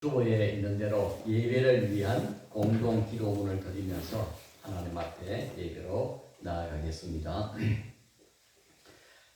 주보에 있는 대로 예배를 위한 공동 기도문을 드리면서 하나님 앞에 예배로 나아가겠습니다.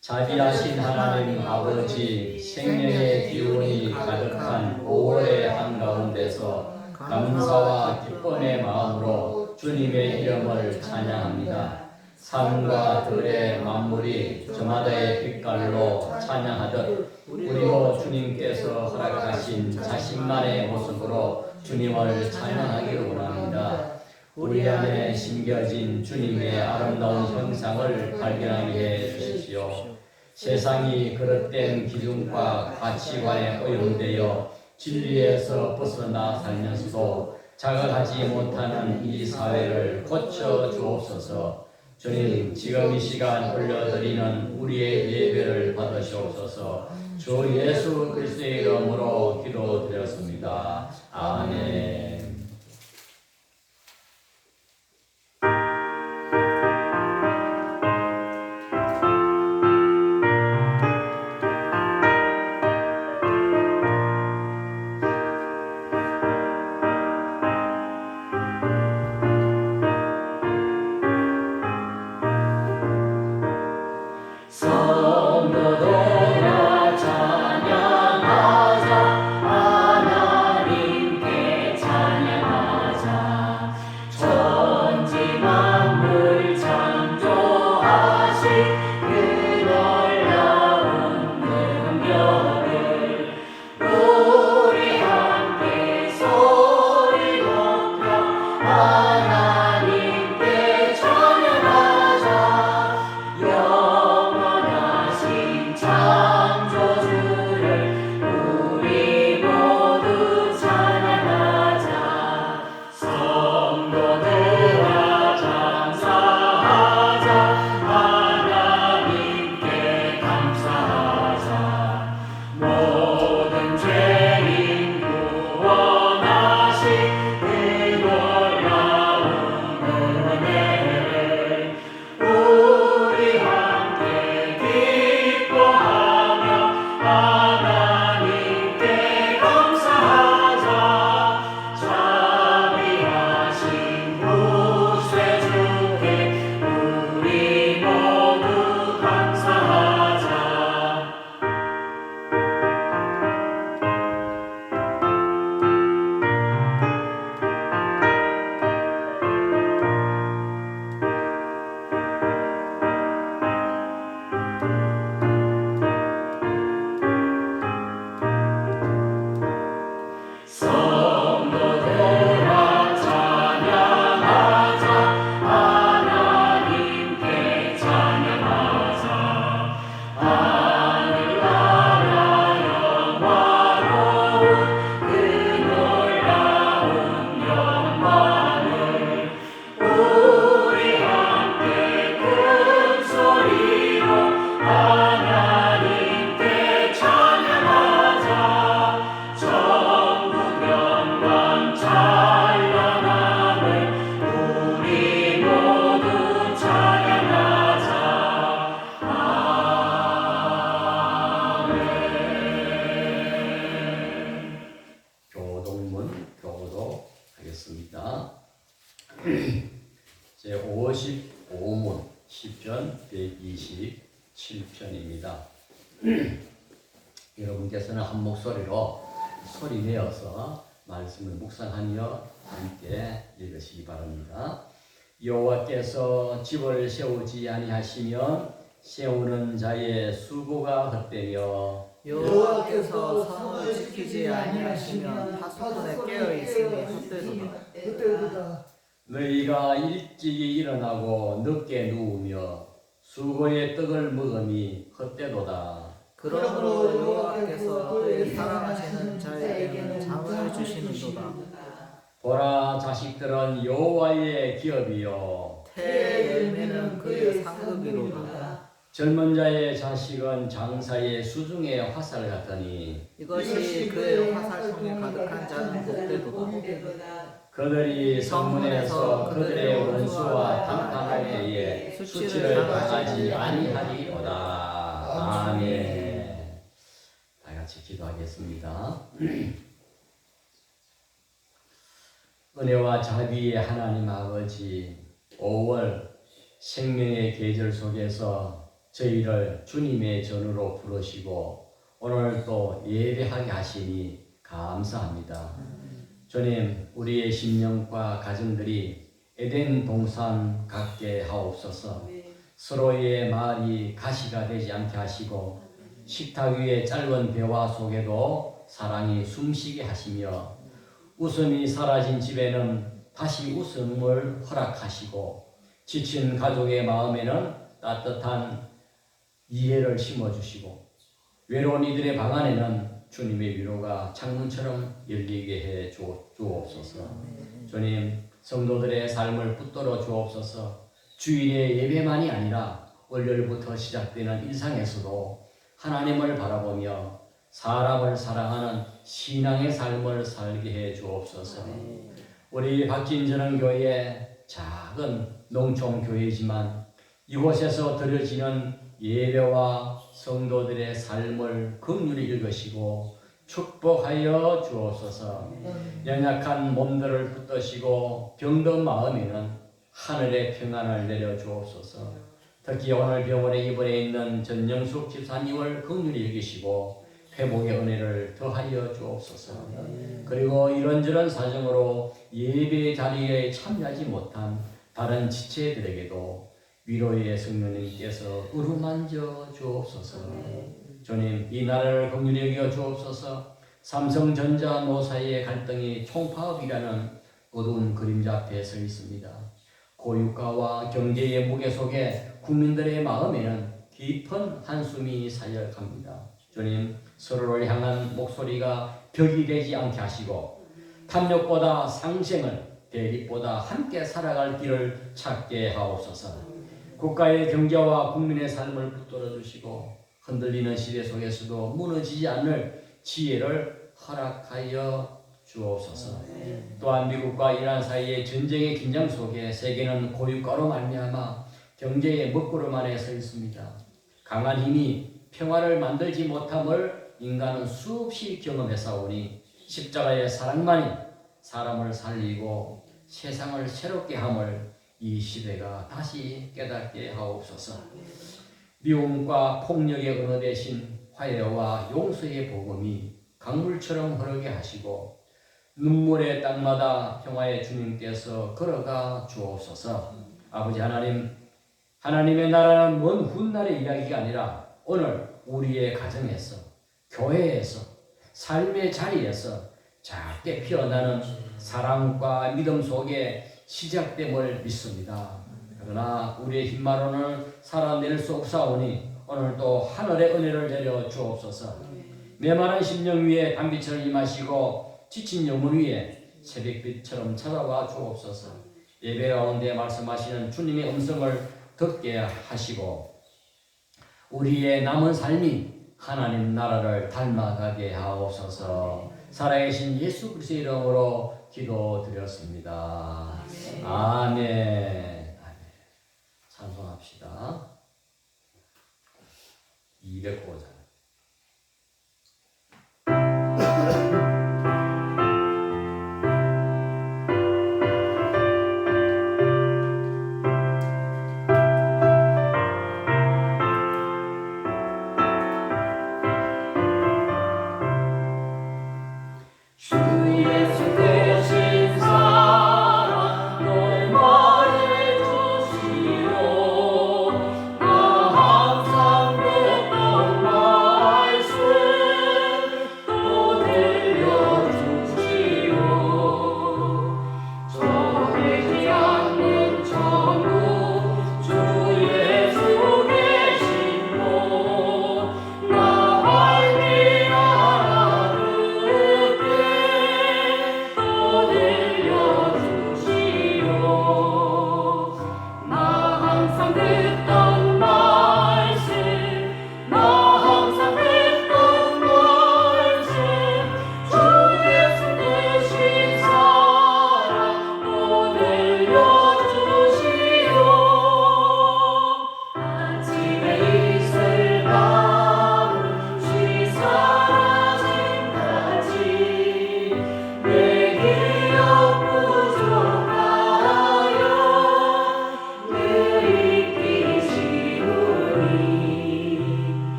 자비하신 하나님 아버지, 생명의 기운이 가득한 5월의 한가운데서 감사와 기쁨의 마음으로 주님의 이름을 찬양합니다. 산과 들의 만물이 저마다의 빛깔로 찬양하듯 우리도 주님께서 허락하신 자신만의 모습으로 주님을 찬양하기를 원합니다. 우리 안에 심겨진 주님의 아름다운 형상을 발견하게 해 주십시오. 세상이 그릇된 기준과 가치관에 오염되어 진리에서 벗어나 살면서도 자각하지 못하는 이 사회를 고쳐 주옵소서. 주님, 지금 이 시간 올려드리는 우리의 예배를 받으시옵소서. 주 예수 그리스도의 이름으로 기도드렸습니다. 아멘. 제55문 시편 127편입니다. 여러분께서는 한 목소리로 소리내어서 말씀을 묵상하며 함께 읽으시기 바랍니다. 여호와께서 집을 세우지 아니하시면 세우는 자의 수고가 헛되며 여호와께서 성을 지키지 아니하시면 파수꾼의 깨어있음이 헛되도다. 너희가 일찍이 일어나고 늦게 누우며 수고의 떡을 먹음이 헛되도다. 그러므로 여호와께서 그의 사랑하시는 자에게는 잠을 주시는도다. 보라, 자식들은 여호와의 기업이요 태의 열매는 그의 상급이로다. 젊은 자의 자식은 장사의 수중의 화살 같으니 이것이 그의 화살통에 가득한 자는 복되도다. 그들이 성문에서 그들의 원수와 담담할 때에 수치를 당하지 아니하리로다. 아멘. 다 같이 기도하겠습니다. 은혜와 자비의 하나님 아버지, 5월 생명의 계절 속에서 저희를 주님의 전으로 부르시고 오늘 또 예배하게 하시니 감사합니다. 주님, 우리의 심령과 가정들이 에덴 동산 같게 하옵소서. 서로의 말이 가시가 되지 않게 하시고 식탁 위의 짧은 대화 속에도 사랑이 숨쉬게 하시며 웃음이 사라진 집에는 다시 웃음을 허락하시고 지친 가족의 마음에는 따뜻한 이해를 심어주시고 외로운 이들의 방 안에는 주님의 위로가 창문처럼 열리게 해 주옵소서. 주님, 성도들의 삶을 붙들어 주옵소서. 주일의 예배만이 아니라 월요일부터 시작되는 일상에서도 하나님을 바라보며 사람을 사랑하는 신앙의 삶을 살게 해 주옵소서. 우리 박진전원교회 작은 농촌교회지만 이곳에서 드려지는 예배와 성도들의 삶을 긍휼히 읽으시고 축복하여 주옵소서. 연약한 몸들을 붙드시고 병든 마음에는 하늘의 평안을 내려 주옵소서. 특히 오늘 병원에 입원해 있는 전영숙 집사님을 긍휼히 여기시고 회복의 은혜를 더하여 주옵소서. 그리고 이런저런 사정으로 예배 자리에 참여하지 못한 다른 지체들에게도 위로의 성령님께서 어루만져 주옵소서. 주님, 이 나라를 긍휼히 여겨 주옵소서. 삼성전자 노사의 갈등이 총파업이라는 어두운 그림자 앞에 서 있습니다. 고유가와 경제의 무게 속에 국민들의 마음에는 깊은 한숨이 사역합니다. 주님, 서로를 향한 목소리가 벽이 되지 않게 하시고 탐욕보다 상생을, 대립보다 함께 살아갈 길을 찾게 하옵소서. 국가의 경제와 국민의 삶을 붙들어 주시고 흔들리는 시대 속에서도 무너지지 않을 지혜를 허락하여 주옵소서. 또한 미국과 이란 사이의 전쟁의 긴장 속에 세계는 고유가로 말미암아 경제의 먹구름 안에 서 있습니다. 강한 힘이 평화를 만들지 못함을 인간은 수없이 경험했사오니 십자가의 사랑만이 사람을 살리고 세상을 새롭게 함을 이 시대가 다시 깨닫게 하옵소서. 미움과 폭력의 언어 대신 화해와 용서의 복음이 강물처럼 흐르게 하시고 눈물의 땅마다 평화의 주님께서 걸어가 주옵소서. 아버지 하나님, 하나님의 나라는 먼 훗날의 이야기가 아니라 오늘 우리의 가정에서, 교회에서, 삶의 자리에서 작게 피어나는 사랑과 믿음 속에 시작됨을 믿습니다. 그러나 우리의 힘만으로는 살아낼 수 없사오니 오늘 또 하늘의 은혜를 내려 주옵소서. 메마른 심령 위에 단비처럼 임하시고 지친 영혼 위에 새벽빛처럼 찾아와 주옵소서. 예배 가운데 말씀하시는 주님의 음성을 듣게 하시고 우리의 남은 삶이 하나님 나라를 닮아가게 하옵소서. 살아계신 예수 그리스도의 이름으로 기도드렸습니다. 아멘. 찬송합시다. 209장. 항상 내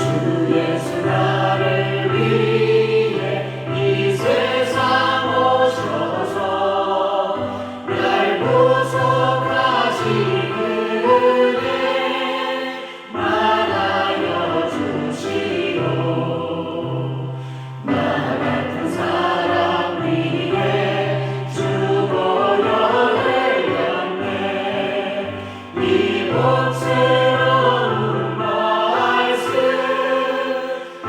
예수 나를 위해 이 세상 오셔서 날 구속하신 은혜 말하여 주시오. 나 같은 사람 위해 죽어야 흘렸네. 이 복새로운 말씀 또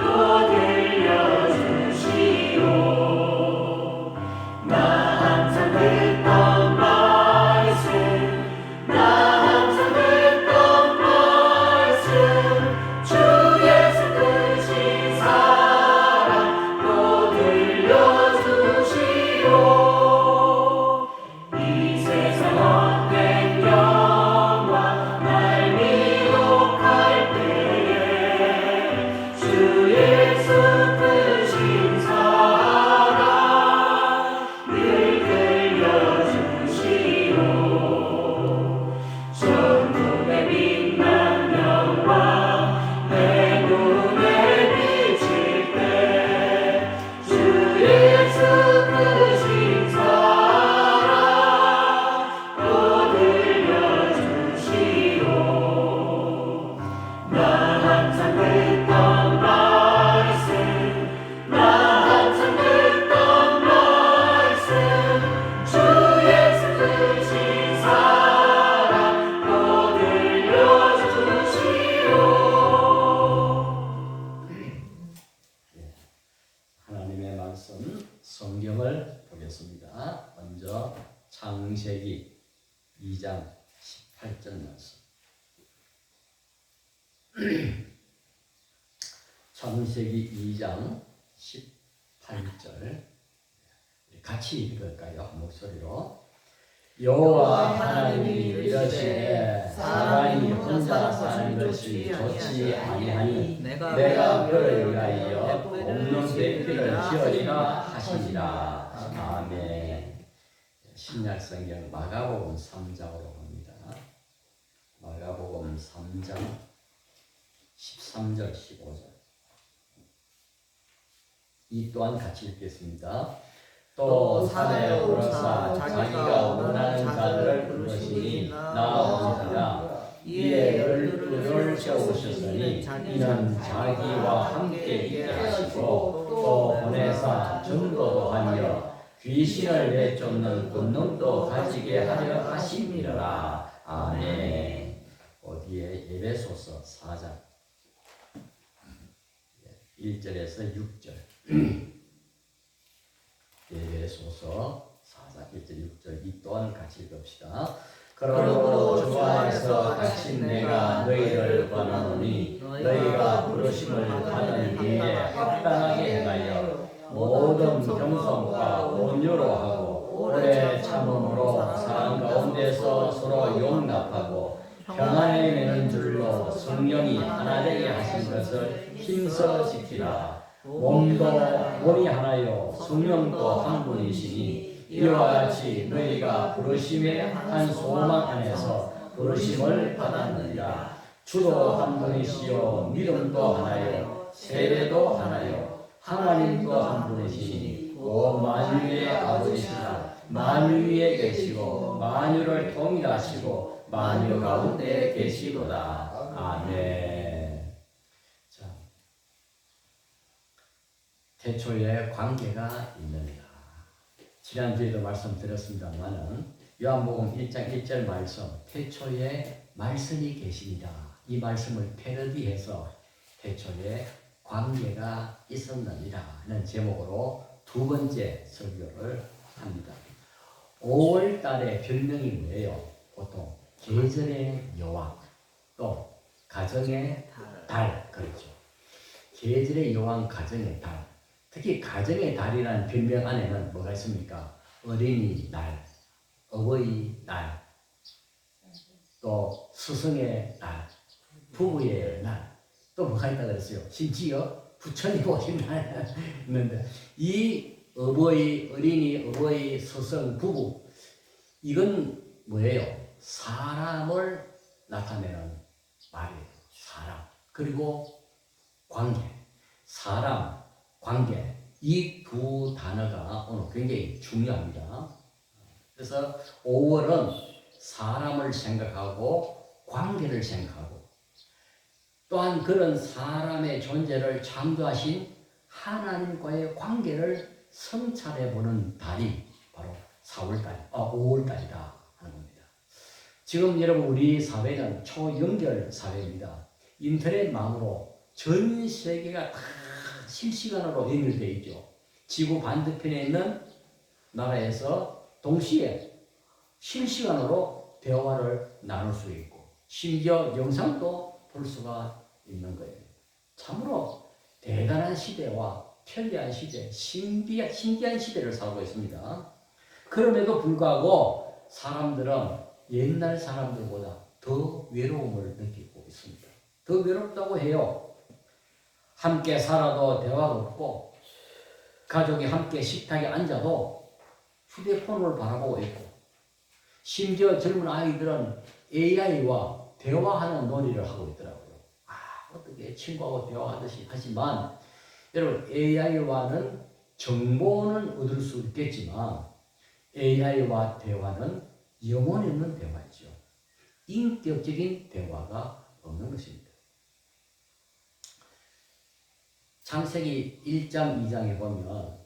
들려주시오. 나 항상 듣던 말씀, 나 항상 듣던 말씀, 주 예수 크신 사랑 또 들려주시오. 이 세상 헛된 영광 날 미혹할 때에 주 예수 크신 사랑 늘 들려주시오. 천국의 빛난 영광 내 눈에 비칠 때 주 예수 크신 사랑 또 들려주시오. 나 항상 듣던 말씀, 나 항상 듣던 말씀, 주 예수 크신 사랑 또 들려주시오. 하나님의 말씀 성경을 보겠습니다. 먼저 창세기 2장 18절 말씀. 창세기 2장 18절 같이 읽을까요? 목소리로. 여호와 하나님이 이르시되 사람이 혼자 사는 것이 좋지 아니하니 내가 그를 위하여 옥론 대피를 지으리라 하시니라. 아멘. 신약성경 마가복음 3장으로 봅니다. 마가복음 3장 13절 15절. 이 또한 같이 읽겠습니다. 또 산에 오르사 자기가 원하는 자들을 부르시니 나오니라. 이에 열두를 세우셨으니 이는 자기와 함께 있게 하시고 또 보내사 전도도 하며 귀신을 내쫓는 권능도 가지게 하려 하심이라. 아멘. 어디에? 에베소서 4장 1절에서 6절. 에베소서 4장 1절 6절 이 또한 같이 읽읍시다. 그러므로 주 안에서 갇힌 내가 너희를 권하노니 너희가 부르심을 받은 일에 합당하게 행하여 모든 겸손과 온유로 하고 오래 참음으로 사람 가운데서 서로 용납하고 평안에 매는 줄로 성령이 하나 되게 하신 것을 힘써 지키라. 몸이 하나요 성령도 한 분이시니 이와 같이 너희가 부르심의 한 소망 안에서 부르심을 받았느니라. 주도 한 분이시요 믿음도 하나요 세례도 하나요 하나님도 한 분이시니 오 만유의 아버지시라. 만유 위에 계시고 만유를 통일하시고 만유 가운데 계시도다. 아멘. 자, 태초에 관계가 있느니라. 지난주에도 말씀드렸습니다만은 요한복음 1장 1절 말씀 태초에 말씀이 계시니라. 이 말씀을 패러디해서 태초에 관계가 있었느니라 하는 제목으로 두 번째 설교를 합니다. 5월 달의 별명이 뭐예요? 보통 계절의 여왕, 또 가정의 달, 그렇죠. 계절의 여왕, 가정의 달. 특히 가정의 달이라는 별명 안에는 뭐가 있습니까? 어린이날, 어버이날, 또 스승의 날, 부부의 날, 또 뭐가 있다고 그랬어요? 심지어 부처님 오신 날 있는데 이 어버이, 어린이, 어버이, 스승, 부부 이건 뭐예요? 사람을 나타내는 말이에요. 사람. 그리고 관계, 사람, 관계 이 두 단어가 오늘 굉장히 중요합니다. 그래서 5월은 사람을 생각하고 관계를 생각하고 또한 그런 사람의 존재를 창조하신 하나님과의 관계를 성찰해보는 달이 바로 5월달이다 하는 겁니다. 지금 여러분 우리 사회는 초연결 사회입니다. 인터넷망으로 전 세계가 다 실시간으로 연결되어 있죠. 지구 반대편에 있는 나라에서 동시에 실시간으로 대화를 나눌 수 있고 심지어 영상도 볼 수가 있는 거예요. 참으로 대단한 시대와 편리한 시대, 신기한 시대를 살고 있습니다. 그럼에도 불구하고 사람들은 옛날 사람들보다 더 외로움을 느끼고 있습니다. 더 외롭다고 해요. 함께 살아도 대화도 없고 가족이 함께 식탁에 앉아도 휴대폰을 바라보고 있고 심지어 젊은 아이들은 AI와 대화하는 놀이를 하고 있더라고요. 어떻게 친구하고 대화하듯이 하지만 여러분 AI와는 정보는 얻을 수 있겠지만 AI와 대화는 영혼이 없는 대화이죠. 인격적인 대화가 없는 것입니다. 창세기 1장, 2장에 보면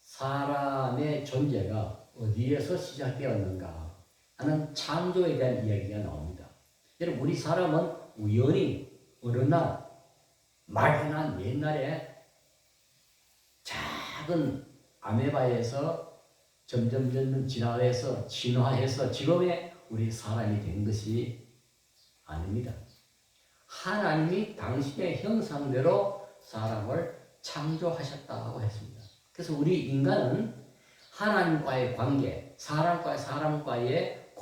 사람의 존재가 어디에서 시작되었는가 하는 창조에 대한 이야기가 나옵니다. 여러분 우리 사람은 우연히 어느 날 막연한 옛날에 작은 아메바에서 점점 진화해서 지금의 우리 사람이 된 것이 아닙니다. 하나님이 당신의 형상대로 사람을 창조하셨다고 했습니다. 그래서 우리 인간은 하나님과의 관계, 사람과의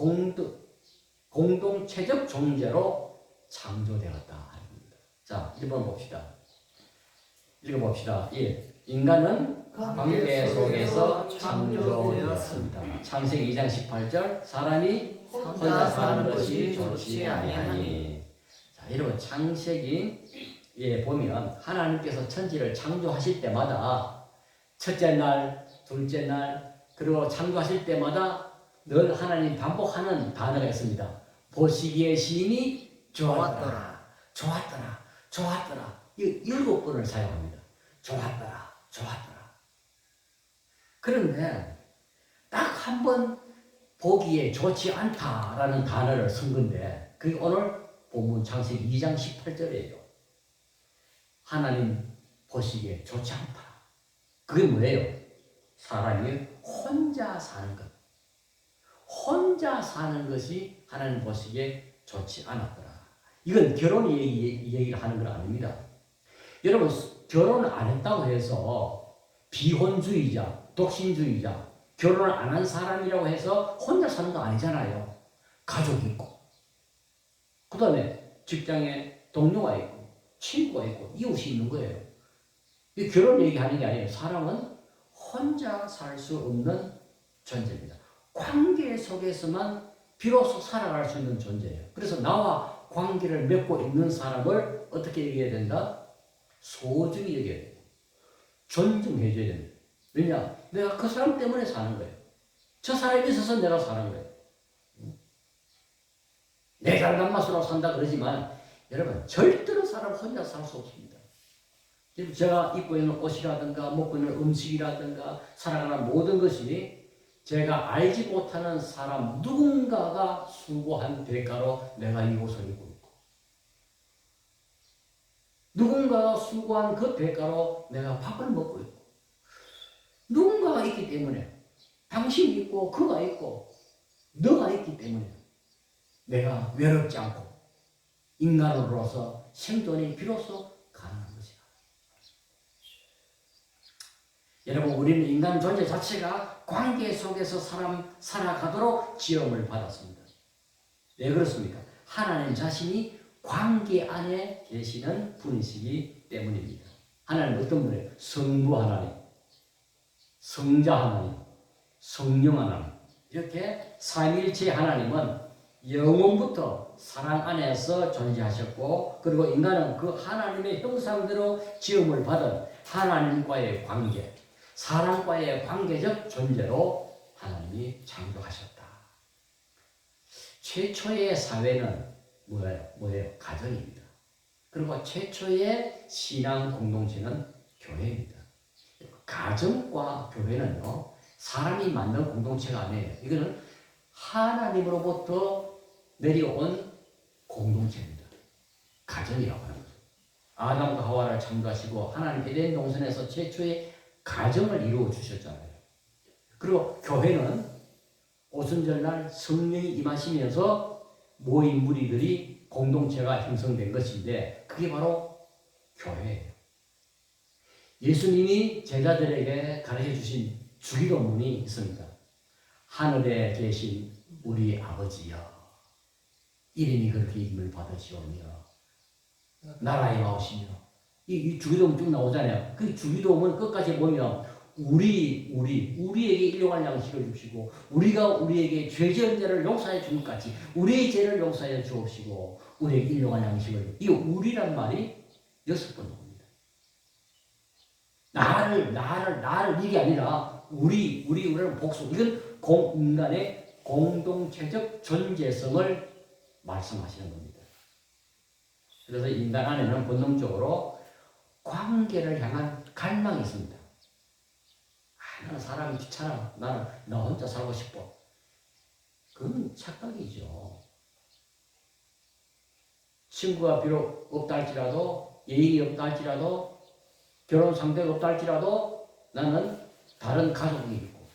공동체적 존재로 창조되었다 하는 겁니다. 자, 1번 봅시다. 읽어봅시다. 1. 인간은 관계 속에서 창조되었습니다. 창세기 2장 18절 사람이 혼자 사는 것이 좋지 아니하니. 자, 여러분 창세기에 보면 하나님께서 천지를 창조하실 때마다 첫째 날, 둘째 날 그리고 창조하실 때마다 늘 하나님 반복하는 단어가 있습니다. 보시기에 시인이 좋았더라. 이 7번을 사용합니다. 좋았더라. 그런데 딱 한 번 보기에 좋지 않다라는 단어를 쓴 건데 그게 오늘 본문 창세기 2장 18절이에요. 하나님 보시기에 좋지 않다. 그게 뭐예요? 사람이 혼자 사는 것. 혼자 사는 것이 하나님 보시기에 좋지 않았더라. 이건 결혼 얘기를 하는 건 아닙니다. 여러분 결혼을 안 했다고 해서 비혼주의자, 독신주의자, 결혼을 안 한 사람이라고 해서 혼자 사는 거 아니잖아요. 가족이 있고 그 다음에 직장에 동료가 있고 친구가 있고 이웃이 있는 거예요. 이 결혼 얘기하는 게 아니에요. 사람은 혼자 살 수 없는 존재입니다. 관계 속에서만 비로소 살아갈 수 있는 존재예요. 그래서 나와 관계를 맺고 있는 사람을 어떻게 얘기해야 된다? 소중히 여겨야 돼요. 존중해줘야 됩니다. 왜냐? 내가 그 사람 때문에 사는 거예요. 저 사람이 있어서 내가 사는 거예요. 내 잘난 맛으로 산다 그러지만 여러분 절대로 사람 혼자 살 수 없습니다. 제가 입고 있는 옷이라든가 먹고 있는 음식이라든가 살아가는 모든 것이 제가 알지 못하는 사람 누군가가 수고한 대가로 내가 이 옷을 입고 있고 누군가가 수고한 그 대가로 내가 밥을 먹고 있고 누군가가 있기 때문에 당신이 있고 그가 있고 너가 있기 때문에 내가 외롭지 않고 인간으로서 생존이 비로소 가능한 것이다. 여러분 우리는 인간 존재 자체가 관계 속에서 살아가도록 지음을 받았습니다. 왜 그렇습니까? 하나님 자신이 관계 안에 계시는 분이시기 때문입니다. 하나님 어떤 분이에요? 성부 하나님, 성자 하나님, 성령 하나님 이렇게 삼위일체 하나님은 영원부터 사랑 안에서 존재하셨고 그리고 인간은 그 하나님의 형상대로 지음을 받은 하나님과의 관계, 사랑과의 관계적 존재로 하나님이 창조하셨다. 최초의 사회는 뭐예요? 가정입니다. 그리고 최초의 신앙 공동체는 교회입니다. 가정과 교회는요, 사람이 만든 공동체가 아니에요. 이거는 하나님으로부터 내려온 공동체입니다. 가정이라고 하는 거죠. 아담과 하와를 창조하시고 하나님 에덴 동산에서 최초의 가정을 이루어 주셨잖아요. 그리고 교회는 오순절날 성령이 임하시면서 모인 무리들이 공동체가 형성된 것인데 그게 바로 교회예요. 예수님이 제자들에게 가르쳐 주신 주기도문이 있습니다. 하늘에 계신 우리 아버지여, 이름이 그렇게 이름을 받으시오며 나라에 나오시며, 이 주기도문 쭉 나오잖아요. 그 주기도문 끝까지 보면 우리에게 일용할 양식을 주시고 우리가 우리에게 죄 지은 자를 용서해 준 것 같이 우리의 죄를 용서해 주옵시고 우리에게 일용할 양식을, 이 우리란 말이 6번 나옵니다. 나를 이게 아니라 우리는 복수. 이건 인간의 공동체적 존재성을 말씀하시는 겁니다. 그래서 인간 안에는 본능적으로 관계를 향한 갈망이 있습니다. 나는 사람이 귀찮아. 나는 나 혼자 살고 싶어. 그건 착각이죠. 친구가 비록 없다 할지라도, 예인이 없다 할지라도, 결혼 상대가 없다 할지라도 나는 다른 가족이 있고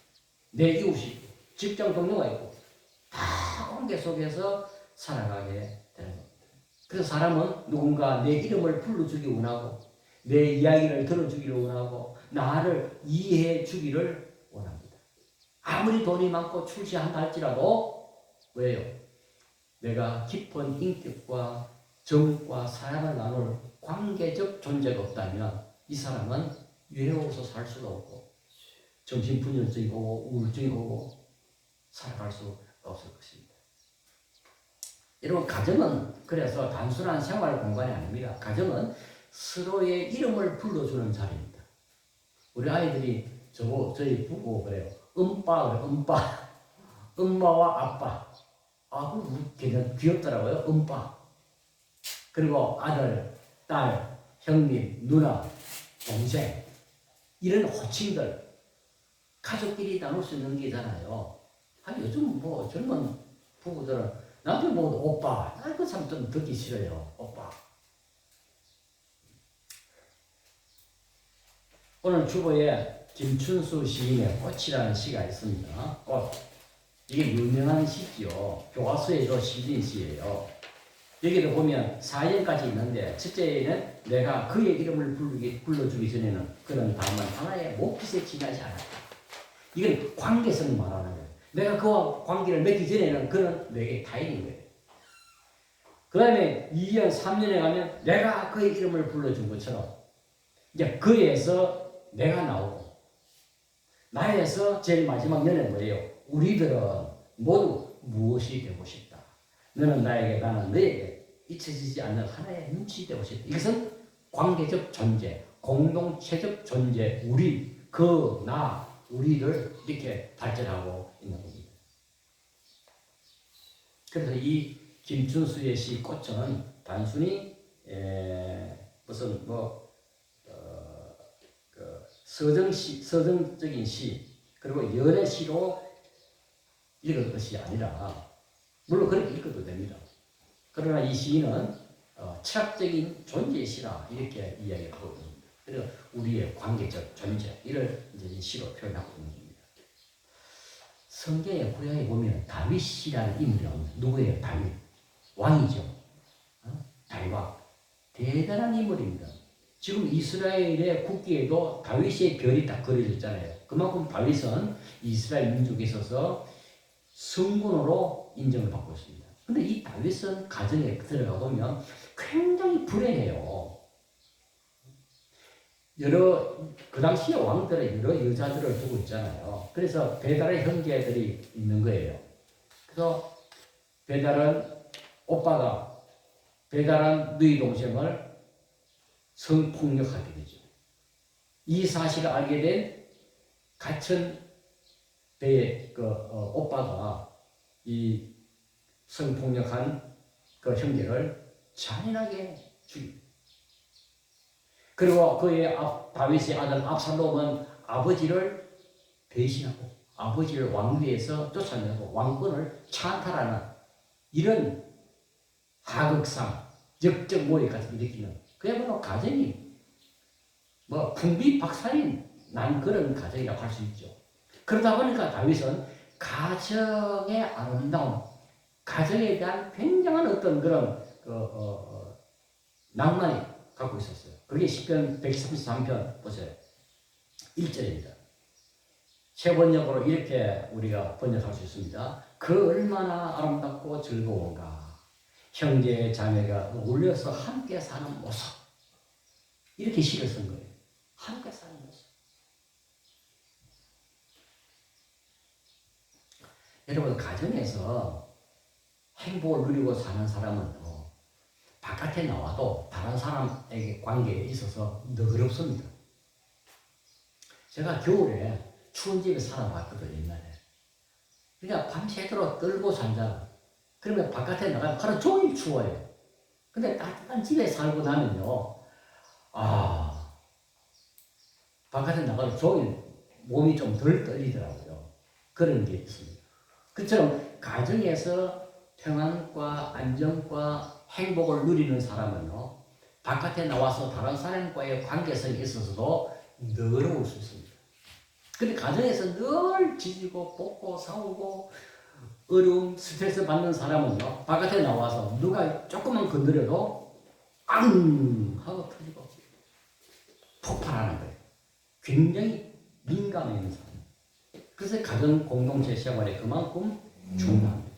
내 이웃이 있고 직장 동료가 있고 다 관계 속에서 살아가게 되는 겁니다. 그래서 사람은 누군가 내 이름을 불러주기 원하고 내 이야기를 들어주기를 원하고 나를 이해해 주기를 원합니다. 아무리 돈이 많고 출세한다 할지라도 왜요? 내가 깊은 인격과 정과 사랑을 나눌 관계적 존재가 없다면 이 사람은 외로워서 살 수가 없고 정신분열증이 오고 우울증이 오고 살아갈 수 없을 것입니다. 여러분, 가정은 그래서 단순한 생활 공간이 아닙니다. 가정은 서로의 이름을 불러주는 자리입니다. 우리 아이들이 저희 부부 그래요. 음빠 그래요. 음빠. 엄마와 아빠. 그거 굉장히 귀엽더라고요. 음빠. 그리고 아들, 딸, 형님, 누나, 동생, 이런 호칭들 가족끼리 나눌 수 있는 게잖아요. 요즘 뭐 젊은 부부들은 남편 보고도 오빠, 그 참 좀 듣기 싫어요. 오빠. 오늘 주보에 김춘수 시인의 꽃이라는 시가 있습니다. 꽃. 이게 유명한 시지요. 교과서에도 실린 시예요. 여기를 보면 4연까지 있는데 첫째는 내가 그의 이름을 불러주기 전에는 그는 다만 하나의 목깃에 지나지 않았다. 이건 관계성을 말하는 거예요. 내가 그와 관계를 맺기 전에는 그는 내게 타인인 거예요. 그 다음에 2년, 3년에 가면 내가 그의 이름을 불러준 것처럼 이제 그에서 내가 나오고 나에서 제일 마지막 연애는 뭐예요? 우리들은 모두 무엇이 되고 싶다. 너는 나에게, 나는 너에게 잊혀지지 않는 하나의 눈치 되고 싶다. 이것은 관계적 존재, 공동체적 존재, 우리, 나, 우리를 이렇게 발전하고 있는 겁니다. 그래서 이 김춘수의 시 꽃은 단순히 무슨 서정적인 시 그리고 연애 시로 읽을 것이 아니라 물론 그렇게 읽어도 됩니다. 그러나 이 시인은 철학적인 존재의 시라 이렇게 이야기하고 있습니다. 그래서 우리의 관계적 존재 이를 이제 이 시로 표현하고 있는 겁니다. 성경의 구약에 보면 다윗이라는 인물이 나옵니다. 누구예요? 다윗. 왕이죠. 다윗왕. 대단한 인물입니다. 지금 이스라엘의 국기에도 다윗의 별이 딱 그려졌잖아요. 그만큼 다윗은 이스라엘 민족에 있어서 성군으로 인정을 받고 있습니다. 근데 이 다윗은 가정에 들어가 보면 굉장히 불행해요. 그 당시에 왕들은 여러 여자들을 두고 있잖아요. 그래서 배달의 형제들이 있는 거예요. 그래서 배달은 오빠가 배달한 너희 동생을 성폭력하게 되죠. 이 사실을 알게 된 갇힌 배의 오빠가 이 성폭력한 그 형제를 잔인하게 죽입니다. 그리고 그의 다윗의 아들 압살롬은 아버지를 배신하고 아버지를 왕위에서 쫓아내고 왕권을 찬탈하는 이런 하극상, 역적 모의까지 일으키는 그야말로 가정이 뭐 풍비박산이 난 그런 가정이라고 할 수 있죠. 그러다 보니까 다윗은 가정의 아름다움, 가정에 대한 굉장한 어떤 그런 낭만이 갖고 있었어요. 그게 시편 133편 보세요. 1절입니다. 세번역으로 이렇게 우리가 번역할 수 있습니다. 그 얼마나 아름답고 즐거운가. 형제 자매가 어울려서 함께 사는 모습. 이렇게 시를 쓴 거예요. 함께 사는 모습. 여러분 가정에서 행복을 누리고 사는 사람은 바깥에 나와도 다른 사람에게 관계에 있어서 너그럽습니다. 제가 겨울에 추운 집에 살아봤거든요, 옛날에. 그러니까 밤새도록 떨고 살잖아. 그러면 바깥에 나가면 하루 종일 추워요. 근데 따뜻한 집에 살고 나면요, 바깥에 나가도 종일 몸이 좀 덜 떨리더라고요. 그런 게 있습니다. 그처럼 가정에서 평안과 안정과 행복을 누리는 사람은요, 바깥에 나와서 다른 사람과의 관계성에 있어서도 너그러울 수 있습니다. 근데 가정에서 늘 지지고 볶고 싸우고 어려움, 스트레스 받는 사람은요, 바깥에 나와서 누가 조금만 건드려도 앙 하고 터지고 폭발하는 거예요. 굉장히 민감해 있는 사람. 그래서 가정 공동체 생활이 그만큼 중요합니다.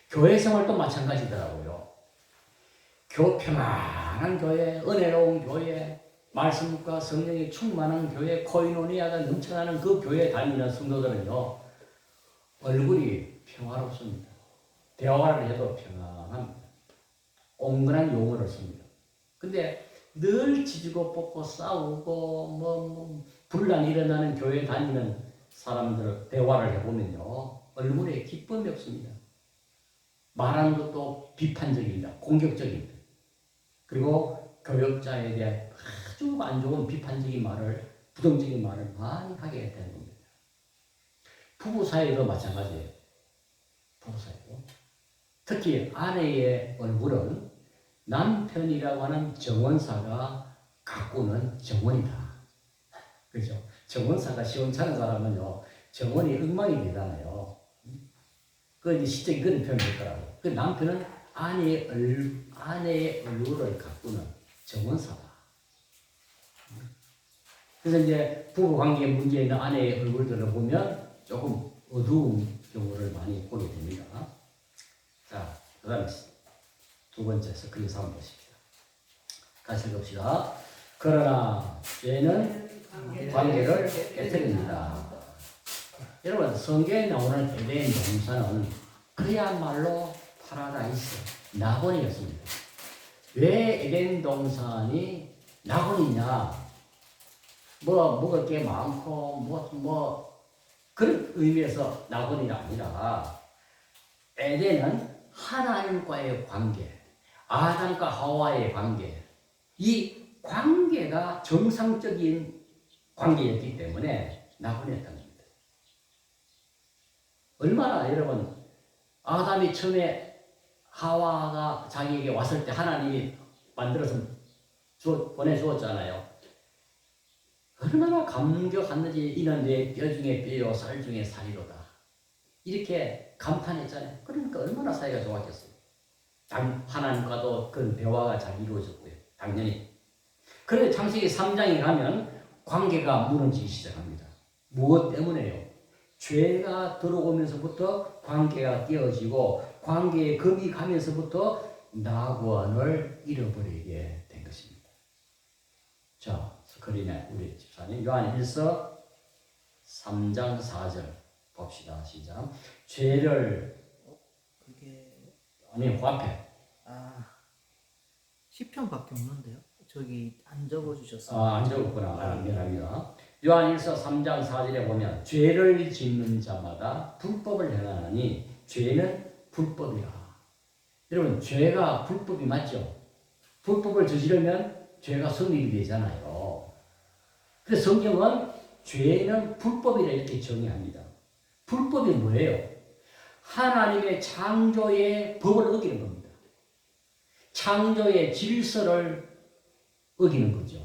교회 생활도 마찬가지더라고요. 평안한 교회, 은혜로운 교회, 말씀과 성령이 충만한 교회, 코이노니아가 넘쳐나는 그 교회에 다니는 성도들은요, 얼굴이 평화롭습니다. 대화를 해도 평안합니다. 온건한 용어를 씁니다. 근데 늘 지지고 볶고 싸우고 분란이 일어나는 교회에 다니는 사람들 대화를 해보면요, 얼굴에 기쁨이 없습니다. 말하는 것도 비판적입니다. 공격적입니다. 그리고 교역자에 대한 아주 안 좋은 비판적인 말을, 부정적인 말을 많이 하게 되는 겁니다. 부부 사이도 마찬가지예요. 부부 사이도. 특히 아내의 얼굴은 남편이라고 하는 정원사가 가꾸는 정원이다. 그렇죠? 정원사가 시원찮은 사람은요, 정원이 엉망이 되잖아요. 그 이제 시적인 그런 표현이 있더라고요. 그 남편은 아내의 얼굴을 가꾸는 정원사다. 그래서 이제 부부 관계에 문제 있는 아내의 얼굴들을 보면 조금 어두운 경우를 많이 보게 됩니다. 자, 그 다음에 두 번째 스크린에서 한번 보십시다. 같이 읽읍시다. 그러나 죄는 관계를 깨뜨립니다. 여러분, 성경에 나오는 에덴 동산은 그야말로 파라다이스, 낙원이었습니다. 왜 에덴 동산이 낙원이냐? 먹을 게 많고, 그런 의미에서 낙원이 아니라, 에덴은 하나님과의 관계, 아담과 하와의 관계, 이 관계가 정상적인 관계였기 때문에 낙원이었다는 겁니다. 얼마나 여러분, 아담이 처음에 하와가 자기에게 왔을 때 하나님이 만들어서 보내주었잖아요. 얼마나 감격했는지, 이는 내 뼈 중에 뼈요 살 중에 살이로다. 이렇게 감탄했잖아요. 그러니까 얼마나 사이가 좋았겠어요. 하나님과도 그런 대화가 잘 이루어졌고요. 당연히. 그런데 창세기 3장에 가면 관계가 무너지기 시작합니다. 무엇 때문에요? 죄가 들어오면서부터 관계가 깨어지고 관계에 금이 가면서부터 낙원을 잃어버리게 된 것입니다. 자, 스크린에 우리 집사님 요한 1서 3장 4절 봅시다. 시작. 죄를 그게 아니면 화폐. 시편밖에 없는데요. 저기 안 적어주셨어요. 안 적었구나. 미안합니다. 요한일서 3장 4절에 보면 죄를 짓는 자마다 불법을 행하나니 죄는 불법이라. 여러분 죄가 불법이 맞죠? 불법을 저지르면 죄가 성립이 되잖아요. 그래서 성경은 죄는 불법이라 이렇게 정의합니다. 불법이 뭐예요? 하나님의 창조의 법을 어기는 겁니다. 창조의 질서를 어기는 거죠.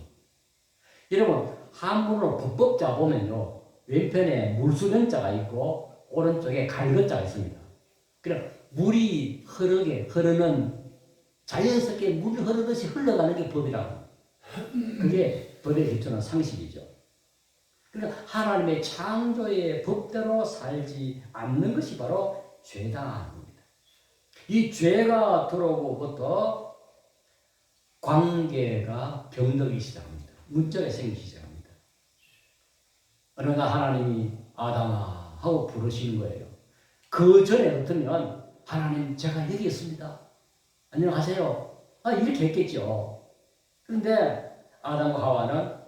여러분 한문으로 불법자 보면요, 왼편에 물수변자가 있고 오른쪽에 갈것자가 있습니다. 그럼 물이 흐르는 자연스럽게 물이 흐르듯이 흘러가는 게 법이라고. 그게 법에 기초는 상식이죠. 그러니까 하나님의 창조의 법대로 살지 않는 것이 바로 죄다. 이 죄가 들어오고부터 관계가 병들기 시작합니다. 문제가 생기기 시작합니다. 어느 날 하나님이 아담아 하고 부르시는 거예요. 그 전에 같으면 하나님 제가 여기 있습니다. 안녕하세요. 이렇게 했겠죠. 그런데 아담과 하와는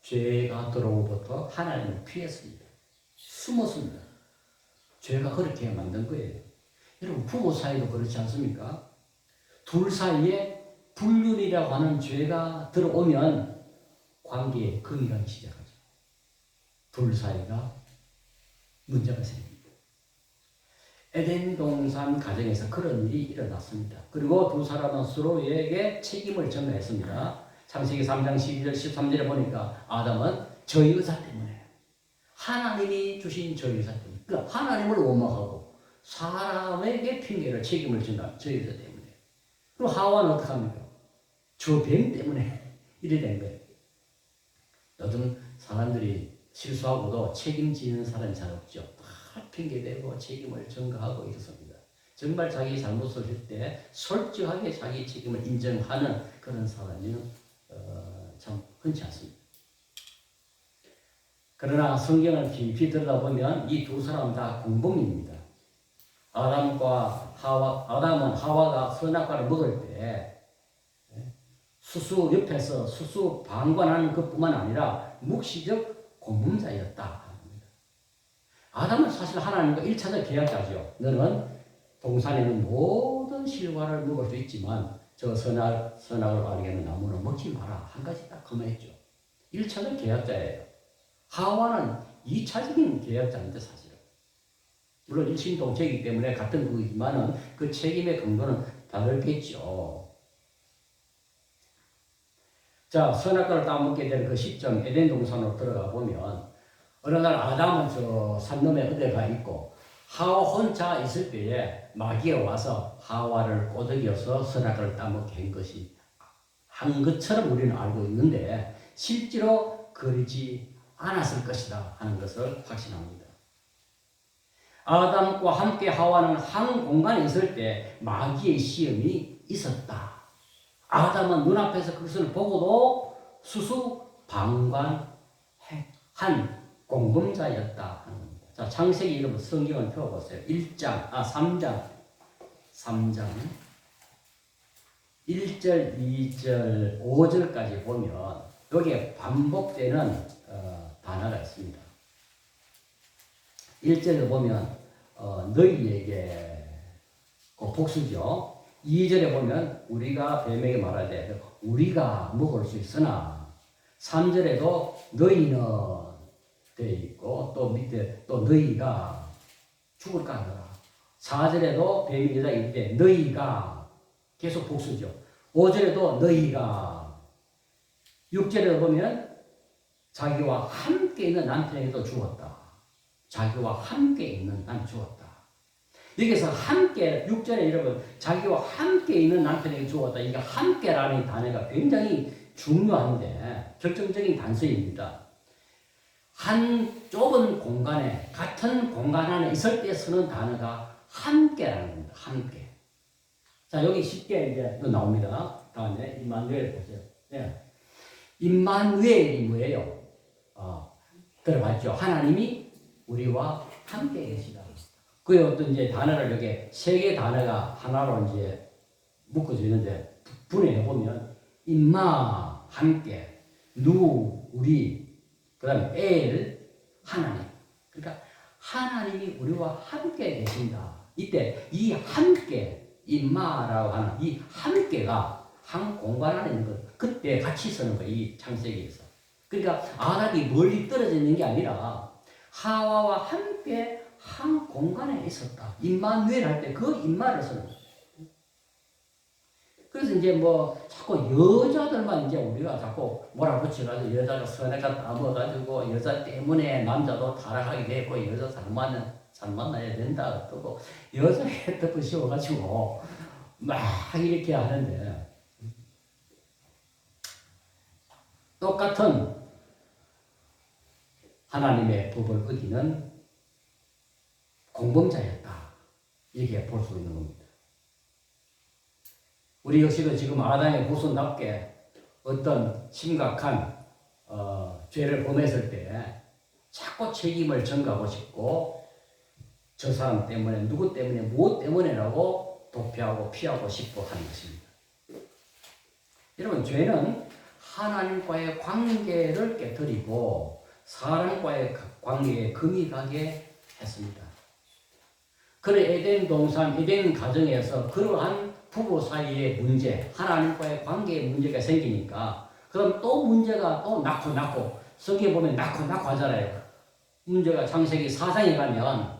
죄가 들어오고부터 하나님을 피했습니다. 숨었습니다. 죄가 그렇게 만든 거예요. 여러분 부부 사이도 그렇지 않습니까? 둘 사이에 불륜이라고 하는 죄가 들어오면 관계에 금이 가기 시작하죠. 둘 사이가 문제가 생깁니다. 에덴 동산 가정에서 그런 일이 일어났습니다. 그리고 두 사람은 서로에게 책임을 전가했습니다. 창세기 3장 12절 13절에 보니까 아담은 저희 의사 때문에, 하나님이 주신 저희 의사 때문에, 그러니까 하나님을 원망하고 사람에게 핑계를 책임을 진다. 저희 의사 때문에. 그럼 하와는 어떻게 합니까? 저 뱀 때문에 이래 된 거예요. 요즘 사람들이 실수하고도 책임지는 사람이 잘 없죠. 다 핑계대고 책임을 전가하고 이렇습니다. 정말 자기 잘못을 할 때 솔직하게 자기 책임을 인정하는 그런 사람이 참 흔치 않습니다. 그러나 성경을 깊이 들여다보면 이 두 사람 다 공범입니다. 아담은 하와가 선악과를 먹을 때 수수 옆에서 수수 방관하는 것뿐만 아니라 묵시적 공범자였다. 아담은 사실 하나님과 1차적 계약자죠. 너는 동산에 있는 모든 실과를 먹을 수 있지만 저 선악을 알게 하는 나무는 먹지 마라. 한 가지 딱 그만했죠. 1차적 계약자예요. 하와는 2차적인 계약자인데 사실은. 물론 일신동체이기 때문에 같은 부이지만은 그 책임의 강도는 다르겠죠. 자, 선악과를 따먹게 될 그 시점 에덴 동산으로 들어가 보면 어느 날 아담은 저 산놈에 어디가 있고 하와 혼자 있을 때에 마귀가 와서 하와를 꼬드겨서 선악과를 따먹게 한 것처럼 우리는 알고 있는데 실제로 그러지 않았을 것이다 하는 것을 확신합니다. 아담과 함께 하와는 한 공간에 있을 때 마귀의 시험이 있었다. 아담은 눈앞에서 그것을 보고도 수수방관한 공범자였다 하는 겁니다. 자, 창세기 여러분 성경을 펴보세요. 3장 1절, 2절, 5절까지 보면 여기에 반복되는 단어가 있습니다. 1절에 보면 너희에게 복수죠. 2절에 보면 우리가 뱀에게 말하되 우리가 먹을 수 있으나 3절에도 너희는 되어 있고 또 밑에 또 너희가 죽을까 하더라. 4절에도 뱀이 여자에게 이르되 너희가 계속 복수죠. 5절에도 너희가 6절에 보면 자기와 함께 있는 남편에게도 죽었다. 자기와 함께 있는 남편 죽었다. 여기서 함께 6절에 여러분 자기와 함께 있는 남편에게 죽었다. 이게 함께라는 단어가 굉장히 중요한데 결정적인 단서입니다. 한 좁은 공간에 같은 공간 안에 있을 때 쓰는 단어가 함께라는 겁니다. 함께. 자 여기 쉽게 이제 나옵니다. 다음에 임마누엘 보세요. 네. 임마누엘이 뭐예요? 들어봤죠? 하나님이 우리와 함께 계시다. 그 어떤 이제 단어를 이렇게 세 개 단어가 하나로 이제 묶어져 있는데 분해해 보면 임마 함께, 누 우리, 그다음에 엘 하나님. 그러니까 하나님이 우리와 함께 계신다. 이때 이 함께 임마라고 하는 이 함께가 한 공간 안에 있는 것. 그때 같이 쓰는 거예요. 이 창세기에서. 그러니까 아담이 멀리 떨어져 있는 게 아니라 하와와 함께 한 공간에 있었다. 임마누엘 할 때 그 임마를 쓰는 거예요. 그래서 이제 뭐 자꾸 여자들만 이제 우리가 자꾸 몰아붙여가지고 여자가 선에가 따먹어가지고 여자 때문에 남자도 타락하게 되고 여자 잘 만나야 된다. 또 여자의 뜻도 씌워가지고 막 이렇게 하는데 똑같은 하나님의 법을 어기는 공범자였다. 이렇게 볼 수 있는 겁니다. 우리 역시도 지금 아담의 후손답게 어떤 심각한 죄를 범했을 때 자꾸 책임을 전가하고 싶고 저 사람 때문에 누구 때문에 무엇 때문에라고 도피하고 피하고 싶어 하는 것입니다. 여러분 죄는 하나님과의 관계를 깨뜨리고 사람과의 관계에 금이 가게 했습니다. 그래 에덴 동산, 에덴 가정에서 그러한 부부 사이의 문제, 하나님과의 관계의 문제가 생기니까 그럼 또 문제가 또 낳고 성경에 보면 낳고 하잖아요. 문제가 창세기 4장에 가면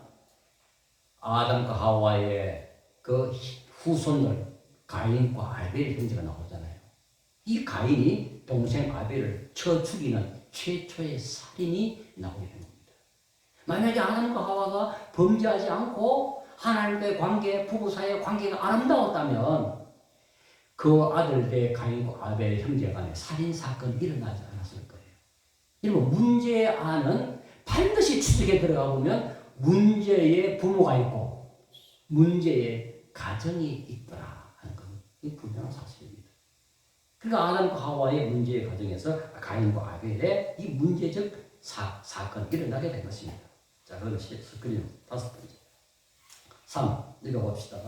아담과 하와의 그 후손들 가인과 아벨의 형제가 나오잖아요. 이 가인이 동생 아벨을 쳐 죽이는 최초의 살인이 나오게 된 겁니다. 만약에 아담과 하와가 범죄하지 않고 하나님과의 관계, 부부 사이의 관계가 아름다웠다면 그 아들들 가인과 아벨의 형제 간에 살인사건이 일어나지 않았을 거예요. 여러분 문제안은 반드시 추적에 들어가 보면 문제의 부모가 있고 문제의 가정이 있더라 하는 건 이 분명한 사실입니다. 그러니까 아담과 하와의 문제의 가정에서 가인과 아벨의 이 문제적 사건이 일어나게 된 것입니다. 자, 그러면 스크린 5번째. 3. 읽어봅시다.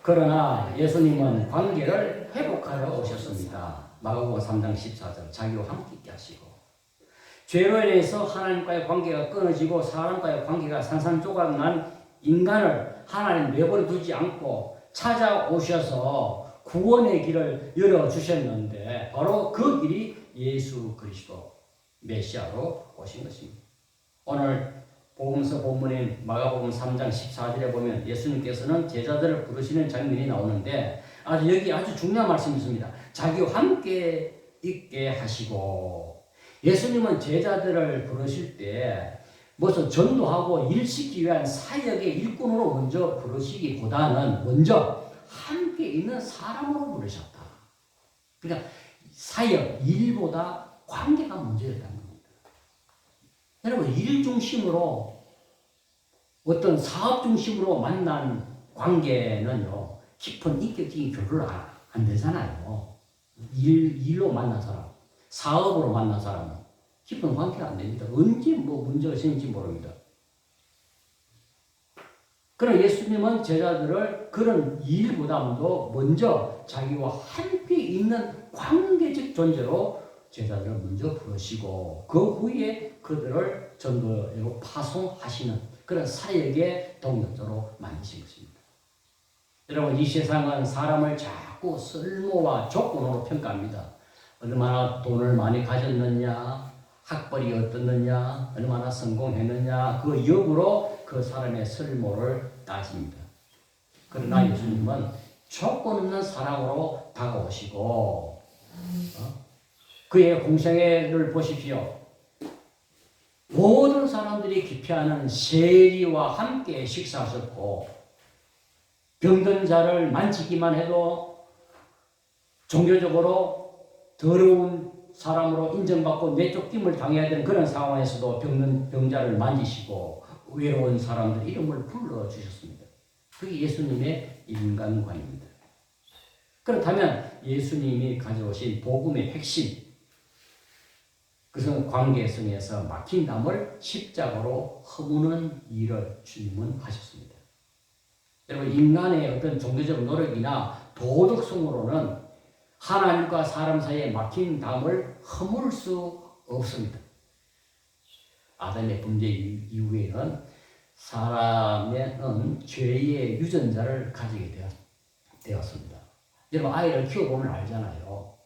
그러나 예수님은 관계를 회복하러 오셨습니다. 마가복음 3장 14절 자기와 함께 있게 하시고 죄로 인해서 하나님과의 관계가 끊어지고 사람과의 관계가 산산조각 난 인간을 하나님 내버려 두지 않고 찾아오셔서 구원의 길을 열어주셨는데 바로 그 길이 예수 그리스도 메시아로 오신 것입니다. 오늘 복음서 본문인 마가복음 3장 14절에 보면 예수님께서는 제자들을 부르시는 장면이 나오는데 여기 아주 중요한 말씀이 있습니다. 자기와 함께 있게 하시고 예수님은 제자들을 부르실 때 무슨 전도하고 일시키기 위한 사역의 일꾼으로 먼저 부르시기보다는 먼저 함께 있는 사람으로 부르셨다. 그러니까 사역, 일보다 관계가 먼저였다는 겁니다. 여러분 일 중심으로 어떤 사업 중심으로 만난 관계는요 깊은 인격적인 교류를 안 되잖아요. 일로 만난 사람, 사업으로 만난 사람은 깊은 관계가 안 됩니다. 언제 뭐 문제가 생길지 모릅니다. 그러나 예수님은 제자들을 그런 일보다도 먼저 자기와 함께 있는 관계적 존재로 제자들을 먼저 부르시고 그 후에 그들을 전도로 파송하시는 그런 사역의 동력자로 만드신 것입니다. 여러분 이 세상은 사람을 자꾸 쓸모와 조건으로 평가합니다. 얼마나 돈을 많이 가졌느냐, 학벌이 어떻느냐, 얼마나 성공했느냐 그 역으로 그 사람의 쓸모를 따집니다. 그러나 예수님은 조건 없는 사랑으로 다가오시고 그의 공생애를 보십시오. 모든 사람들이 기피하는 세리와 함께 식사하셨고 병든 자를 만지기만 해도 종교적으로 더러운 사람으로 인정받고 내쫓김을 당해야 되는 그런 상황에서도 병든 병자를 만지시고 외로운 사람들 이름을 불러주셨습니다. 그게 예수님의 인간관입니다. 그렇다면 예수님이 가져오신 복음의 핵심 그것은 관계성에서 막힌 담을 십자가로 허무는 일을 주님은 하셨습니다. 여러분, 인간의 어떤 종교적 노력이나 도덕성으로는 하나님과 사람 사이에 막힌 담을 허물 수 없습니다. 아담의 범죄 이후에는 사람은 죄의 유전자를 가지게 되었습니다. 여러분, 아이를 키워보면 알잖아요.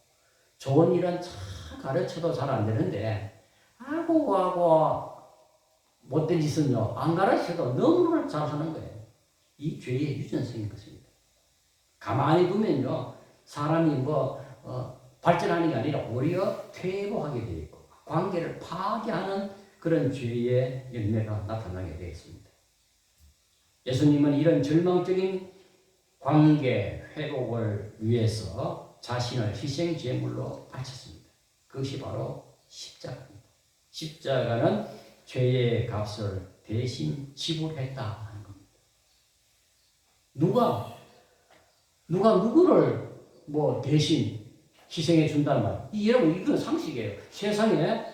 좋은 일은 참 가르쳐도 잘 안 되는데 하고 못된 짓은요 안 가르쳐도 너무나 잘하는 거예요. 이 죄의 유전성인 것입니다. 가만히 두면요 사람이 발전하는 게 아니라 오히려 퇴보하게 되어 있고 관계를 파괴하는 그런 죄의 열매가 나타나게 되어 있습니다. 예수님은 이런 절망적인 관계 회복을 위해서 자신을 희생 제물로 바쳤습니다. 그것이 바로 십자가입니다. 십자가는 죄의 값을 대신 지불했다 하는 겁니다. 누가 누구를 대신 희생해 준다는 말. 여러분, 이건 상식이에요. 세상에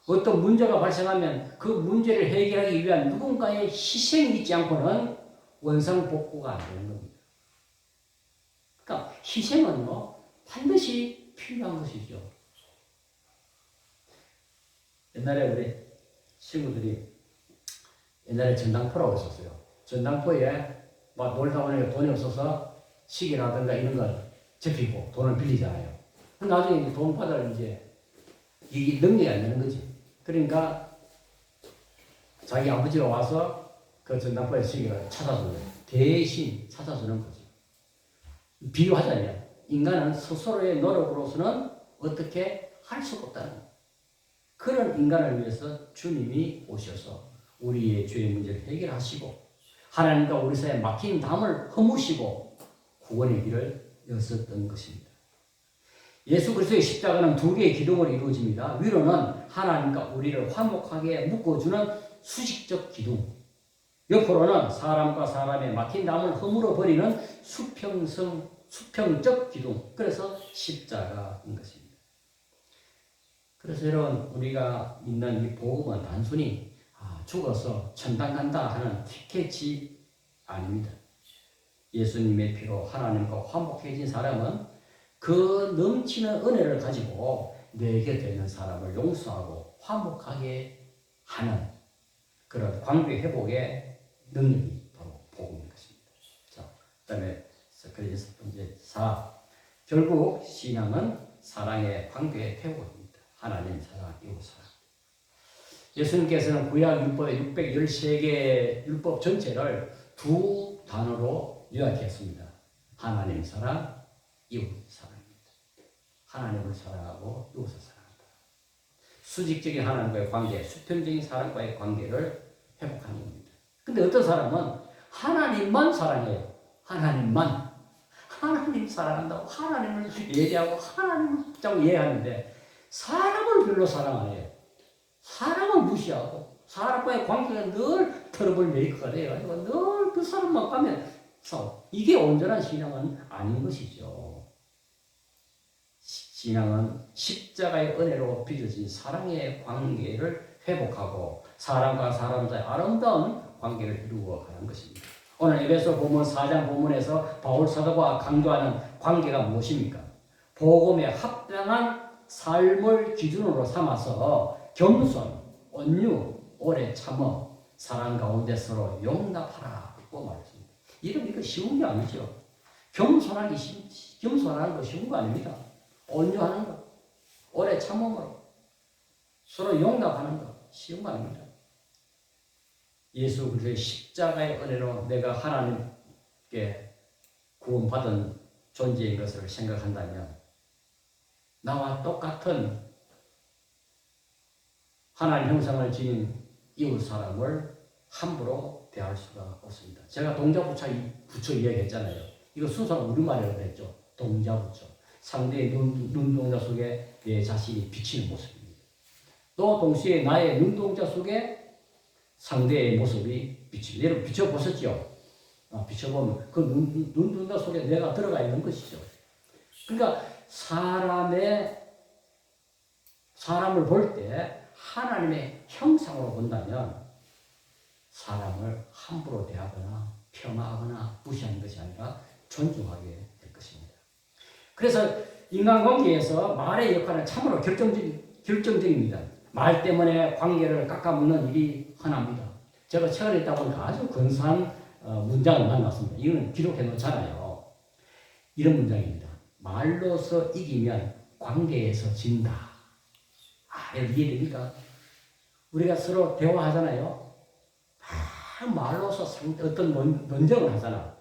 어떤 문제가 발생하면 그 문제를 해결하기 위한 누군가의 희생이 있지 않고는 원상복구가 안 되는 겁니다. 그러니까 희생은요 반드시 필요한 것이죠. 옛날에 우리 친구들이 옛날에 전당포라고 했었어요. 전당포에 막 놀다 보니까 돈이 없어서 시계라든가 이런 걸 접히고 돈을 빌리잖아요. 나중에 돈 받을 이 능력이 안 되는 거지. 그러니까 자기 아버지가 와서 그 전당포에 시계를 찾아주는 거예요. 대신 찾아주는 거죠. 비유하자면 인간은 스스로의 노력으로서는 어떻게 할 수가 없다는 거예요. 그런 인간을 위해서 주님이 오셔서 우리의 죄의 문제를 해결하시고 하나님과 우리 사이에 막힌 담을 허무시고 구원의 길을 여셨던 것입니다. 예수 그리스도의 십자가는 두 개의 기둥으로 이루어집니다. 위로는 하나님과 우리를 화목하게 묶어주는 수직적 기둥, 옆으로는 사람과 사람의 막힌 담을 허물어 버리는 수평적 기둥, 그래서 십자가인 것입니다. 그래서 여러분, 우리가 믿는 이 복음은 단순히 죽어서 천당 간다 하는 티켓이 아닙니다. 예수님의 피로 하나님과 화목해진 사람은 그 넘치는 은혜를 가지고 내 곁에 있는 사람을 용서하고 화목하게 하는 그런 관계 회복의 능력이 바로 복음인 것입니다. 자, 그다음에 그래서 번째 4. 결국 신앙은 사랑의 관계 회복입니다. 하나님 사랑, 이웃 사랑. 예수님께서는 구약 율법의 613개의 율법 전체를 두 단어로 요약했습니다. 하나님 사랑, 이웃 사랑입니다. 하나님을 사랑하고 이웃을 사랑한다. 수직적인 하나님과의 관계, 수평적인 사람과의 관계를 회복하는 겁니다. 근데 어떤 사람은 하나님만 사랑해요. 하나님 사랑한다고 하나님을 예배하고 하나님을 자꾸 이해하는데 사람을 별로 사랑 안 해요. 사람은 무시하고 사람과의 관계가 늘 트러블 메이커가 돼요. 늘 그 사람만 가면 싸워. 이게 온전한 신앙은 아닌 것이죠. 신앙은 십자가의 은혜로 빚어진 사랑의 관계를 회복하고 사람과 사람 사이 아름다운 관계를 이루어 가는 것입니다. 오늘 에베소 본문 4장 본문에서 바울 사도가 강조하는 관계가 무엇입니까? 복음에 합당한 삶을 기준으로 삼아서 겸손, 온유, 오래 참어, 사랑 가운데 서로 용납하라고 말했습니다. 이거 쉬운 게 아니죠. 겸손하는 거 쉬운 거 아닙니다. 온유하는 거, 오래 참음으로 서로 용납하는 거 쉬운 거 아닙니다. 예수 그리스도의 십자가의 은혜로 내가 하나님께 구원받은 존재인 것을 생각한다면 나와 똑같은 하나님 형상을 지닌 이웃 사람을 함부로 대할 수가 없습니다. 제가 동자부처 이야기했잖아요. 이거 순수한 우리말이라고 했죠. 동자부처. 상대의 눈동자 속에 내 자신이 비치는 모습입니다. 또 동시에 나의 눈동자 속에 상대의 모습이 비칩니다. 여러분 비춰보셨죠? 비춰보면 그 눈동자 속에 내가 들어가 있는 것이죠. 그러니까 사람의 사람을 볼 때 하나님의 형상으로 본다면 사람을 함부로 대하거나 폄하하거나 무시하는 것이 아니라 존중하게 될 것입니다. 그래서 인간관계에서 말의 역할은 참으로 결정적입니다. 말 때문에 관계를 깎아먹는 일이 흔합니다. 제가 책을 읽다 보니까 아주 근사한 문장을 만났습니다. 이거는 기록해 놓잖아요. 이런 문장입니다. 말로서 이기면 관계에서 진다. 여러분 이해됩니까? 우리가 서로 대화하잖아요. 말로서 어떤 논쟁을 하잖아.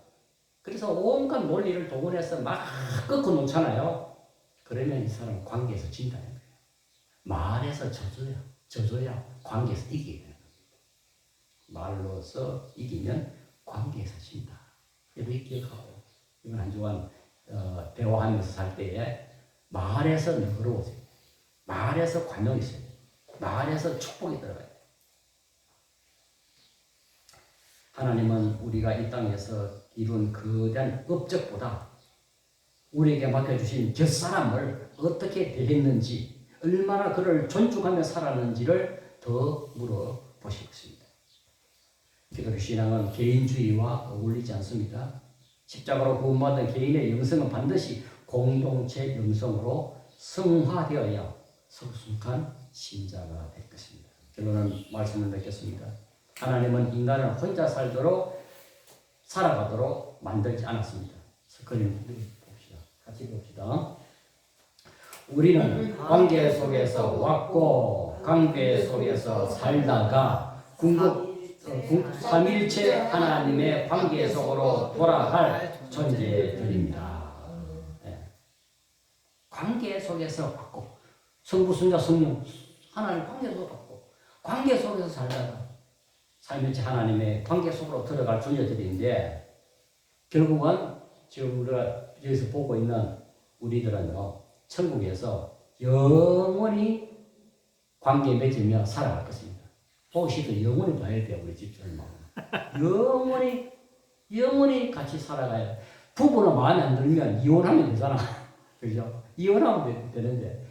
그래서 온갖 논리를 동원해서 막 꺾어 놓잖아요. 그러면 이 사람은 관계에서 진다는 거예요. 말에서 져줘야 관계에서 이기게 되는 겁니다. 말로서 이기면 관계에서 진다. 이렇게 기억하고, 이건 한 주간 대화하면서 살 때에 말에서 너그러워져요. 말에서 관용이 있어요. 말에서 축복이 들어가요. 하나님은 우리가 이 땅에서 이룬 거대한 업적보다 우리에게 맡겨주신 곁사람을 어떻게 대했는지, 얼마나 그를 존중하며 살았는지를 더 물어보실 것입니다. 기독교 신앙은 개인주의와 어울리지 않습니다. 십자가로 구원받은 개인의 영성은 반드시 공동체 영성으로 성화되어야 성숙한 신자가 될 것입니다. 결론은 말씀을 맺겠습니다. 하나님은 인간을 혼자 살아가도록 만들지 않았습니다. 그림 봅시다. 같이 봅시다. 우리는 관계 속에서 왔고 관계 속에서 살다가 삼일체 하나님의 관계 속으로 돌아갈 존재들입니다. 관계 속에서 왔고, 성부, 성자, 성령 하나님 관계 속으로 왔고, 관계 속에서 살다가 삼일체 하나님의 관계 속으로 들어갈 존재들인데, 결국은 지금 우리가 여기서 보고 있는 우리들은요, 천국에서 영원히 관계 맺으며 살아갈 것입니다. 보시도 영원히 봐야 돼요, 우리 집주인 마음. 영원히 같이 살아가야 돼. 부부는 마음에 안 들면 이혼하면 되잖아. 그죠? 이혼하면 되는데,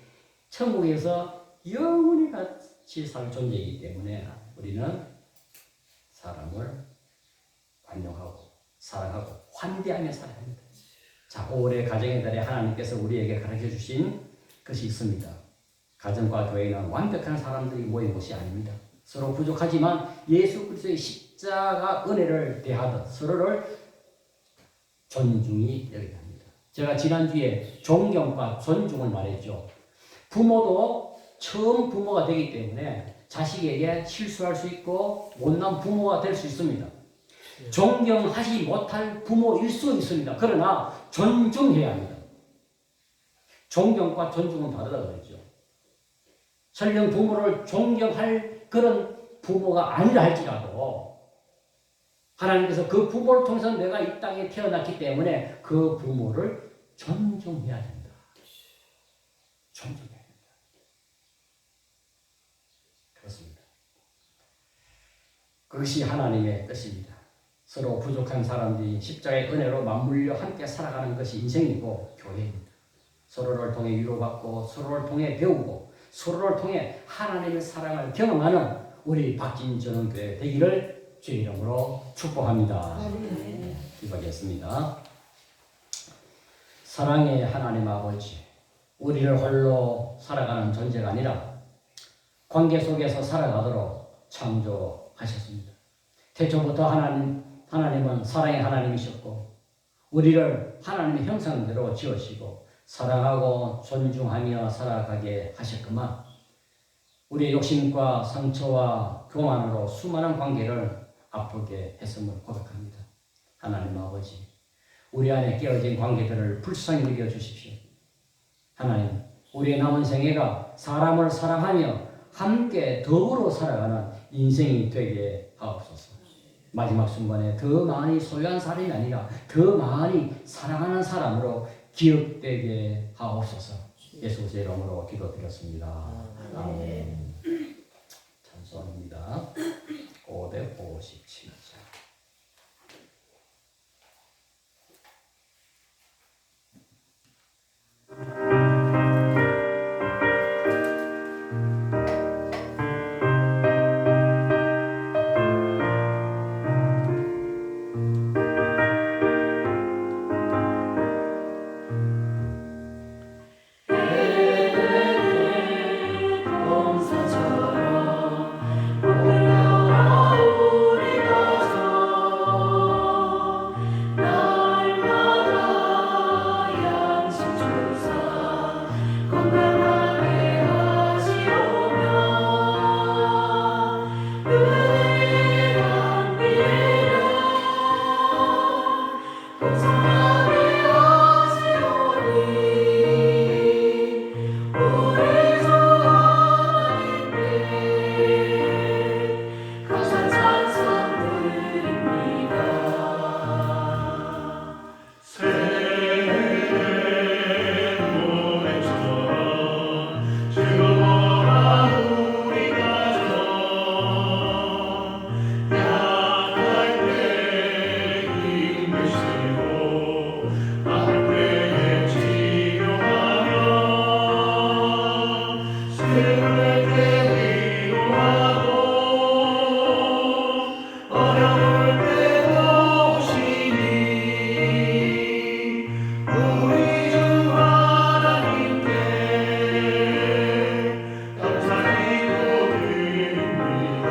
천국에서 영원히 같이 살 존재이기 때문에 우리는 사람을 관용하고, 사랑하고, 환대하며 살아야 합니다. 자, 올해 가정의 달에 하나님께서 우리에게 가르쳐 주신 것이 있습니다. 가정과 교회는 완벽한 사람들이 모인 곳이 아닙니다. 서로 부족하지만 예수 그리스도의 십자가 은혜를 대하듯 서로를 존중히 여겨야 합니다. 제가 지난주에 존경과 존중을 말했죠. 부모도 처음 부모가 되기 때문에 자식에게 실수할 수 있고 못난 부모가 될 수 있습니다. 존경하지 못할 부모일 수 있습니다. 그러나 존중해야 합니다. 존경과 존중은 다르다고 그랬죠. 설령 부모를 존경할 그런 부모가 아니라 할지라도 하나님께서 그 부모를 통해서 내가 이 땅에 태어났기 때문에 그 부모를 존중해야 된다. 존중해야 된다. 그렇습니다. 그것이 하나님의 뜻입니다. 서로 부족한 사람들이 십자가의 은혜로 맞물려 함께 살아가는 것이 인생이고 교회입니다. 서로를 통해 위로받고 서로를 통해 배우고 서로를 통해 하나님의 사랑을 경험하는 우리 박진전원교회 되기를 주의 이름으로 축복합니다. 기도하겠습니다. 사랑의 하나님 아버지, 우리를 홀로 살아가는 존재가 아니라 관계 속에서 살아가도록 창조하셨습니다. 태초부터 하나님은 사랑의 하나님이셨고 우리를 하나님의 형상대로 지으시고 사랑하고 존중하며 살아가게 하셨구만. 우리의 욕심과 상처와 교만으로 수많은 관계를 아프게 했음을 고백합니다. 하나님 아버지, 우리 안에 깨어진 관계들을 불쌍히 여겨주십시오. 하나님, 우리의 남은 생애가 사람을 사랑하며 함께 더불어 살아가는 인생이 되게 하옵소서. 마지막 순간에 더 많이 소유한 사람이 아니라 더 많이 사랑하는 사람으로 기억되게 하옵소서. 예수의 이름으로 기도드렸습니다. 아멘. 찬송입니다. 557장. 슬플 때 위로하고 어려울 때 도우시니 우리 주 하나님께 감사히 드립니다.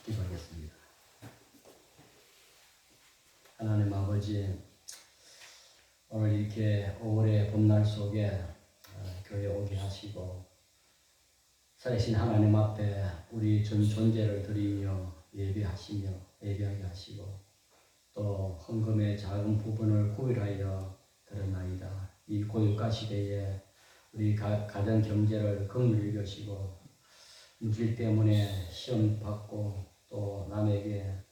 기도하겠습니다. 하나님 아버지, 오늘 이렇게 5월의 봄날 속에 교회 오게 하시고 살아계신 하나님 앞에 우리 전 존재를 드리며 예배하게 하시고 또 헌금의 작은 부분을 구별하여 드렸나이다. 이 고유가 시대에 우리 가정 경제를 긍휼히 여기시고 물질 때문에 시험 받고 또 남에게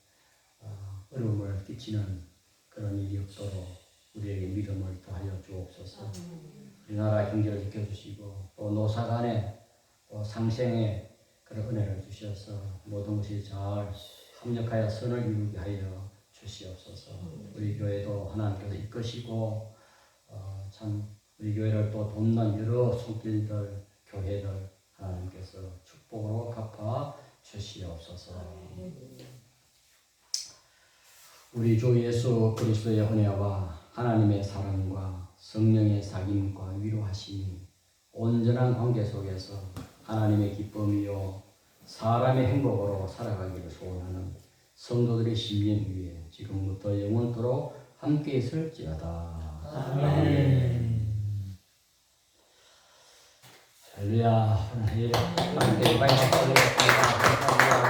어려움을 끼치는 그런 일이 없도록 우리에게 믿음을 더하여 주옵소서. 우리나라 경제를 지켜주시고 또 노사간에 또 상생의 그런 은혜를 주셔서 모든 것이 잘 합력하여 선을 이루게 하여 주시옵소서. 우리 교회도 하나님께서 이끄시고 참 우리 교회를 또 돕는 여러 손길들, 교회들 하나님께서 축복으로 갚아 주시옵소서. 우리 주 예수 그리스도의 은혜와 하나님의 사랑과 성령의 사귐과 위로하심이 온전한 관계 속에서 하나님의 기쁨이요 사람의 행복으로 살아가기를 소원하는 성도들의 심령 위에 지금부터 영원토록 함께 있을지어다. 아멘. 할렐루야. 하나님께 많이 감사드리겠습니다. 감사합니다.